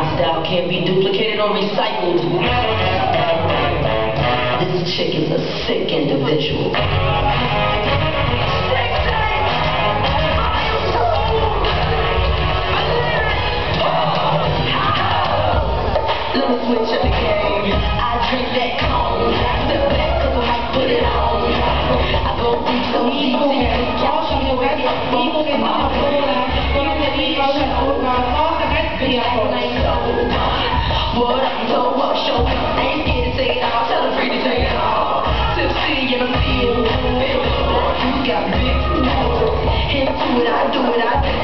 My style can't be duplicated or recycled. This chick is a sick individual. Let me switch up the game. I drink that cone. Step back cause I might put it on. I go deep so deep to the couch. You know I get fucked. What I'm told, what show up. Ain't scared to say it all. Tell her free to say it all. Tipsy and I'm still. You got big. Into it, I do it, I think.